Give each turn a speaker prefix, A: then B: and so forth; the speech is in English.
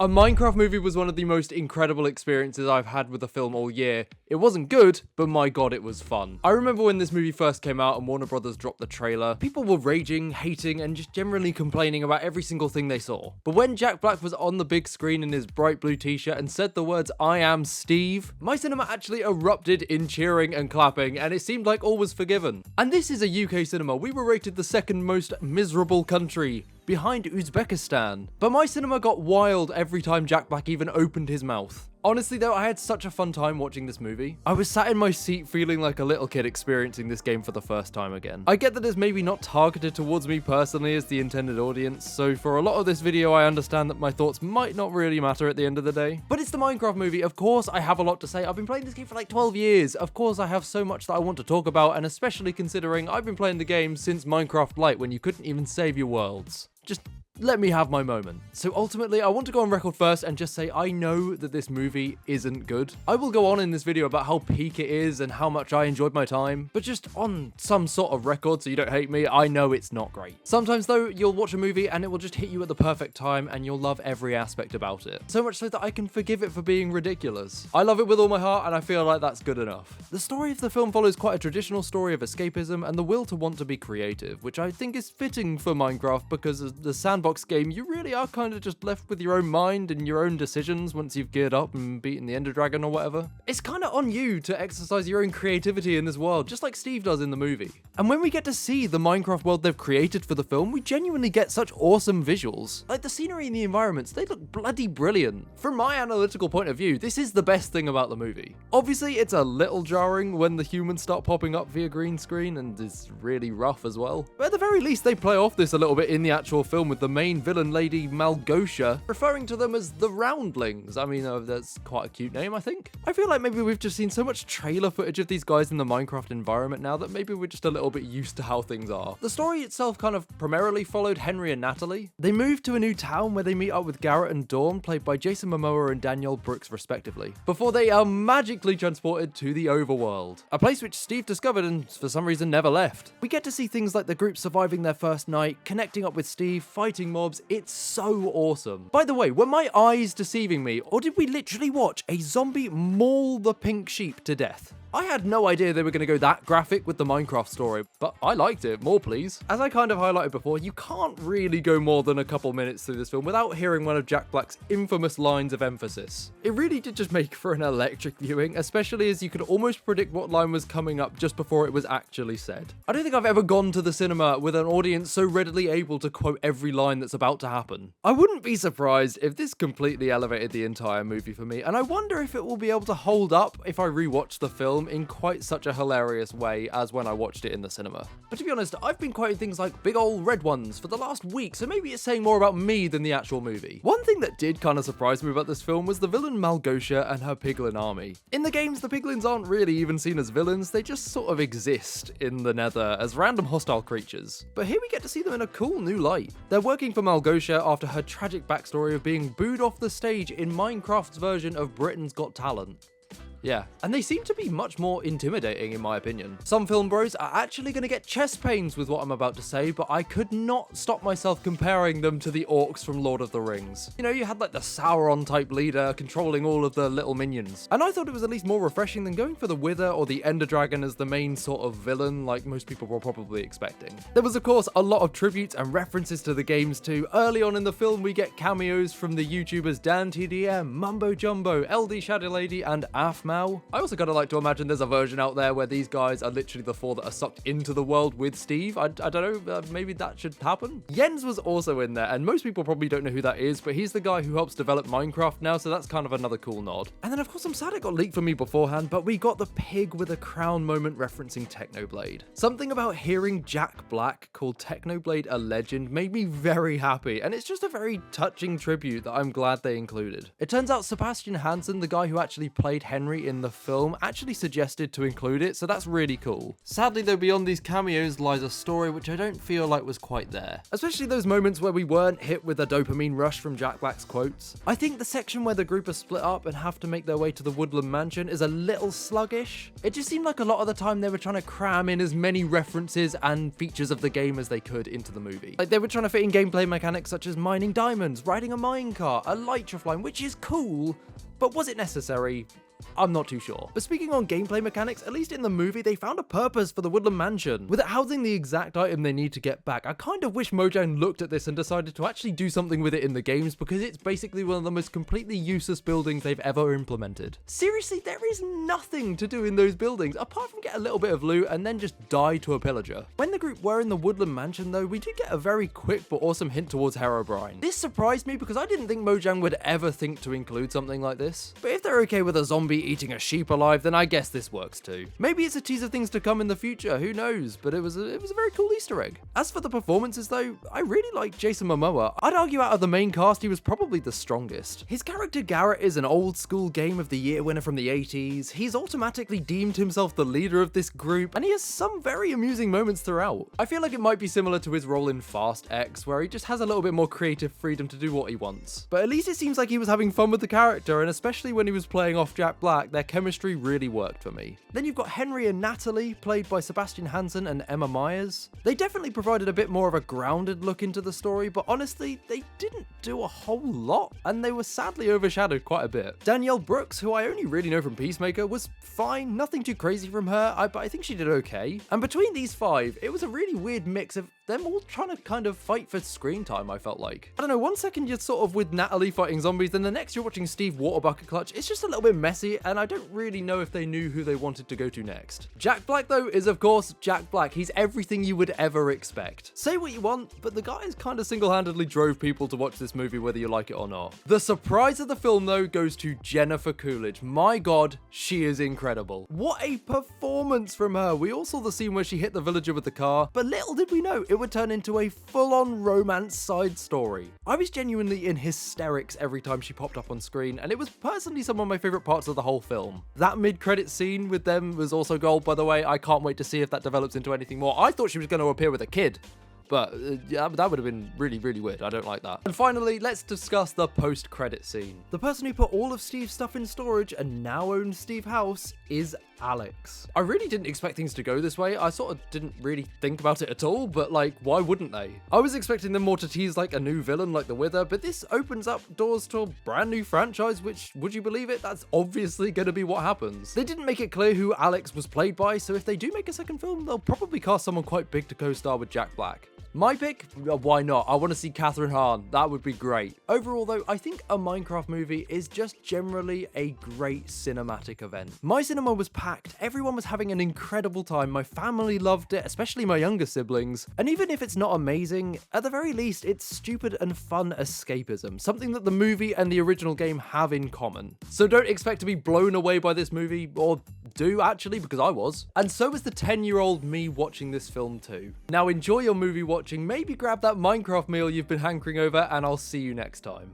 A: A Minecraft movie was one of the most incredible experiences I've had with a film all year. It wasn't good, but my god, it was fun. I remember when this movie first came out and Warner Brothers dropped the trailer, people were raging, hating, and just generally complaining about every single thing they saw. But when Jack Black was on the big screen in his bright blue t-shirt and said the words, "I am Steve," my cinema actually erupted in cheering and clapping, and it seemed like all was forgiven. And this is a UK cinema. We were rated the second most miserable country, behind Uzbekistan. But my cinema got wild every time Jack Black even opened his mouth. Honestly though, I had such a fun time watching this movie. I was sat in my seat feeling like a little kid experiencing this game for the first time again. I get that it's maybe not targeted towards me personally as the intended audience, so for a lot of this video I understand that my thoughts might not really matter at the end of the day. But it's the Minecraft movie, of course I have a lot to say. I've been playing this game for like 12 years. Of course I have so much that I want to talk about, and especially considering I've been playing the game since Minecraft Lite when you couldn't even save your worlds. Just let me have my moment. So ultimately, I want to go on record first and just say I know that this movie isn't good. I will go on in this video about how peak it is and how much I enjoyed my time, but just on some sort of record so you don't hate me, I know it's not great. Sometimes though, you'll watch a movie and it will just hit you at the perfect time and you'll love every aspect about it. So much so that I can forgive it for being ridiculous. I love it with all my heart and I feel like that's good enough. The story of the film follows quite a traditional story of escapism and the will to want to be creative, which I think is fitting for Minecraft because as the sandbox game, you really are kind of just left with your own mind and your own decisions once you've geared up and beaten the Ender Dragon or whatever. It's kind of on you to exercise your own creativity in this world, just like Steve does in the movie. And when we get to see the Minecraft world they've created for the film, we genuinely get such awesome visuals. Like the scenery and the environments, they look bloody brilliant. From my analytical point of view, this is the best thing about the movie. Obviously, it's a little jarring when the humans start popping up via green screen and it's really rough as well. But at the very least, they play off this a little bit in the actual film with the main villain Lady Malgosha referring to them as the Roundlings. I mean, that's quite a cute name, I think. I feel like maybe we've just seen so much trailer footage of these guys in the Minecraft environment now that maybe we're just a little bit used to how things are. The story itself kind of primarily followed Henry and Natalie. They moved to a new town where they meet up with Garrett and Dawn, played by Jason Momoa and Danielle Brooks respectively, before they are magically transported to the overworld, a place which Steve discovered and for some reason never left. We get to see things like the group surviving their first night, connecting up with Steve, fighting mobs. It's so awesome. By the way, were my eyes deceiving me, or did we literally watch a zombie maul the pink sheep to death? I had no idea they were going to go that graphic with the Minecraft story, but I liked it. More please. As I kind of highlighted before, you can't really go more than a couple minutes through this film without hearing one of Jack Black's infamous lines of emphasis. It really did just make for an electric viewing, especially as you could almost predict what line was coming up just before it was actually said. I don't think I've ever gone to the cinema with an audience so readily able to quote every line that's about to happen. I wouldn't be surprised if this completely elevated the entire movie for me, and I wonder if it will be able to hold up if I rewatch the film in quite such a hilarious way as when I watched it in the cinema. But to be honest, I've been quoting things like big old red ones for the last week, so maybe it's saying more about me than the actual movie. One thing that did kind of surprise me about this film was the villain Malgosha and her piglin army. In the games, the piglins aren't really even seen as villains, they just sort of exist in the nether as random hostile creatures. But here we get to see them in a cool new light. They're working for Malgosha after her tragic backstory of being booed off the stage in Minecraft's version of Britain's Got Talent. Yeah, and they seem to be much more intimidating in my opinion. Some film bros are actually going to get chest pains with what I'm about to say, but I could not stop myself comparing them to the orcs from Lord of the Rings. You know, you had like the Sauron type leader controlling all of the little minions. And I thought it was at least more refreshing than going for the Wither or the Ender Dragon as the main sort of villain like most people were probably expecting. There was of course a lot of tributes and references to the games too. Early on in the film we get cameos from the YouTubers DanTDM, Mumbo Jumbo, LD Shadow Lady and Afma. I also kind of like to imagine there's a version out there where these guys are literally the four that are sucked into the world with Steve. I don't know, maybe that should happen. Jens was also in there, and most people probably don't know who that is, but he's the guy who helps develop Minecraft now, so that's kind of another cool nod. And then of course I'm sad it got leaked for me beforehand, but we got the pig with a crown moment referencing Technoblade. Something about hearing Jack Black called Technoblade a legend made me very happy, and it's just a very touching tribute that I'm glad they included. It turns out Sebastian Hansen, the guy who actually played Henry Henry in the film actually suggested to include it, so that's really cool. Sadly though, beyond these cameos lies a story which I don't feel like was quite there. Especially those moments where we weren't hit with a dopamine rush from Jack Black's quotes. I think the section where the group are split up and have to make their way to the Woodland Mansion is a little sluggish. It just seemed like a lot of the time they were trying to cram in as many references and features of the game as they could into the movie. Like they were trying to fit in gameplay mechanics such as mining diamonds, riding a minecart, a lytra line, which is cool, but was it necessary? I'm not too sure. But speaking on gameplay mechanics, at least in the movie, they found a purpose for the Woodland Mansion, with it housing the exact item they need to get back. I kind of wish Mojang looked at this and decided to actually do something with it in the games, because it's basically one of the most completely useless buildings they've ever implemented. Seriously, there is nothing to do in those buildings, apart from get a little bit of loot and then just die to a pillager. When the group were in the Woodland Mansion though, we did get a very quick but awesome hint towards Herobrine. This surprised me because I didn't think Mojang would ever think to include something like this. But if they're okay with a zombie eating a sheep alive, then I guess this works too. Maybe it's a tease of things to come in the future, who knows, but it was a very cool Easter egg. As for the performances though, I really like Jason Momoa. I'd argue out of the main cast, he was probably the strongest. His character Garrett is an old school Game of the Year winner from the 80s. He's automatically deemed himself the leader of this group, and he has some very amusing moments throughout. I feel like it might be similar to his role in Fast X, where he just has a little bit more creative freedom to do what he wants. But at least it seems like he was having fun with the character, and especially when he was playing off Jack Black, their chemistry really worked for me. Then you've got Henry and Natalie, played by Sebastian Hansen and Emma Myers. They definitely provided a bit more of a grounded look into the story, but honestly, they didn't do a whole lot, and they were sadly overshadowed quite a bit. Danielle Brooks, who I only really know from Peacemaker, was fine, nothing too crazy from her, but I think she did okay. And between these five, it was a really weird mix of them all trying to kind of fight for screen time, I felt like. I don't know, one second you're sort of with Natalie fighting zombies, then the next you're watching Steve Waterbucket clutch. It's just a little bit messy, and I don't really know if they knew who they wanted to go to next. Jack Black though is of course Jack Black. He's everything you would ever expect. Say what you want, but the guy kind of single-handedly drove people to watch this movie whether you like it or not. The surprise of the film though goes to Jennifer Coolidge. My god, she is incredible. What a performance from her. We all saw the scene where she hit the villager with the car, but little did we know it would turn into a full-on romance side story. I was genuinely in hysterics every time she popped up on screen, and it was personally some of my favorite parts of the whole film. That mid-credit scene with them was also gold, by the way. I can't wait to see if that develops into anything more. I thought she was going to appear with a kid, but yeah, that would have been really, really weird. I don't like that. And finally, let's discuss the post-credit scene. The person who put all of Steve's stuff in storage and now owns Steve House is Alex. I really didn't expect things to go this way. I sort of didn't really think about it at all, but like, why wouldn't they? I was expecting them more to tease like a new villain like the Wither, but this opens up doors to a brand new franchise, which, would you believe it? That's obviously going to be what happens. They didn't make it clear who Alex was played by, so if they do make a second film, they'll probably cast someone quite big to co-star with Jack Black. My pick? Why not? I want to see Catherine Hahn. That would be great. Overall though, I think a Minecraft movie is just generally a great cinematic event. My cinema was packed. Everyone was having an incredible time. My family loved it, especially my younger siblings. And even if it's not amazing, at the very least, it's stupid and fun escapism, something that the movie and the original game have in common. So don't expect to be blown away by this movie, or do actually, because I was. And so was the 10-year-old me watching this film too. Now enjoy your movie watching, maybe grab that Minecraft meal you've been hankering over, and I'll see you next time.